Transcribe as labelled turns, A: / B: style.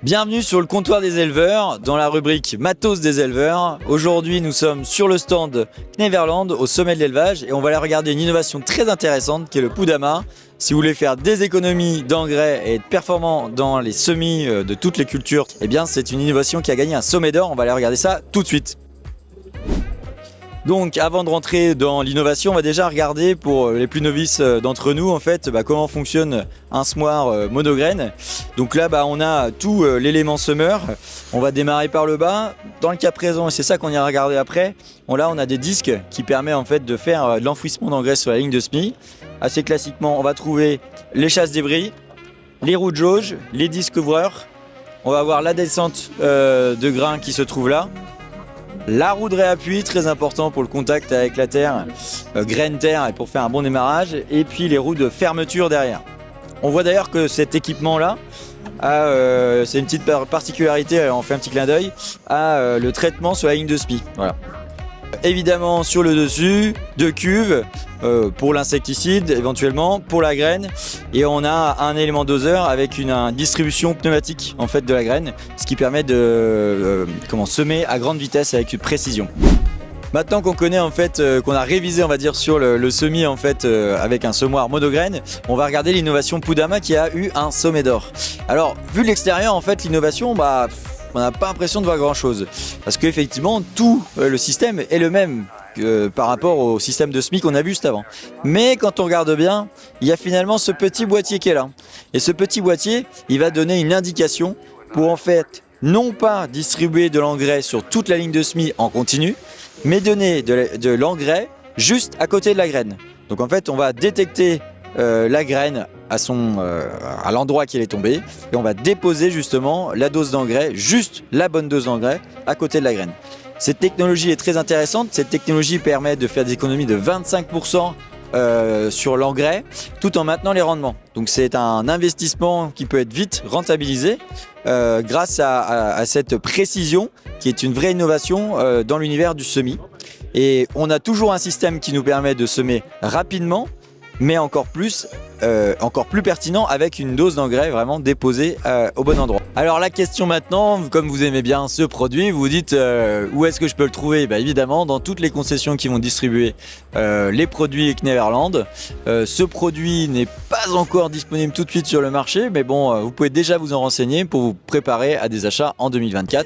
A: Bienvenue sur le comptoir des éleveurs, dans la rubrique Matos des éleveurs. Aujourd'hui, nous sommes sur le stand Kneverland, au sommet de l'élevage, et on va aller regarder une innovation très intéressante qui est le Poudama. Si vous voulez faire des économies d'engrais et être performant dans les semis de toutes les cultures, eh bien c'est une innovation qui a gagné un sommet d'or. On va aller regarder ça tout de suite. Donc avant de rentrer dans l'innovation, on va déjà regarder pour les plus novices d'entre nous en fait comment fonctionne un semoir monograine. Donc là on a tout l'élément semeur. On va démarrer par le bas. Dans le cas présent, et c'est ça qu'on ira regarder après, on a des disques qui permettent en fait de faire de l'enfouissement d'engrais sur la ligne de semis. Assez classiquement, on va trouver les chasse-débris, les roues de jauge, les disques ouvreurs. On va avoir la descente de grains qui se trouve là. La roue de réappui, très important pour le contact avec la terre, graine-terre et pour faire un bon démarrage. Et puis les roues de fermeture derrière. On voit d'ailleurs que cet équipement-là, c'est une petite particularité, on fait un petit clin d'œil, à le traitement sur la ligne de semis. Voilà. Évidemment sur le dessus, deux cuves pour l'insecticide, éventuellement pour la graine, et on a un élément doseur avec une distribution pneumatique en fait de la graine, ce qui permet de semer à grande vitesse avec une précision. Maintenant qu'on connaît en fait, qu'on a révisé on va dire sur le semis en fait avec un semoir monograine, on va regarder l'innovation Poudama qui a eu un sommet d'or. Alors vu de l'extérieur en fait l'innovation on n'a pas l'impression de voir grand chose parce qu'effectivement tout le système est le même par rapport au système de semis qu'on a vu juste avant. Mais quand on regarde bien, il y a finalement ce petit boîtier qui est là. Et ce petit boîtier, il va donner une indication pour en fait non pas distribuer de l'engrais sur toute la ligne de semis en continu, mais donner de l'engrais juste à côté de la graine. Donc en fait, on va détecter la graine à l'endroit qu'elle est tombée et on va déposer justement la dose d'engrais, juste la bonne dose d'engrais à côté de la graine. Cette technologie est très intéressante. Cette technologie permet de faire des économies de 25% sur l'engrais tout en maintenant les rendements. Donc c'est un investissement qui peut être vite rentabilisé grâce à cette précision qui est une vraie innovation dans l'univers du semis. Et on a toujours un système qui nous permet de semer rapidement, mais encore plus pertinent avec une dose d'engrais vraiment déposée au bon endroit. Alors la question maintenant, comme vous aimez bien ce produit, vous vous dites où est-ce que je peux le trouver? Évidemment dans toutes les concessions qui vont distribuer les produits Kneverland. Ce produit n'est pas encore disponible tout de suite sur le marché, mais bon, vous pouvez déjà vous en renseigner pour vous préparer à des achats en 2024.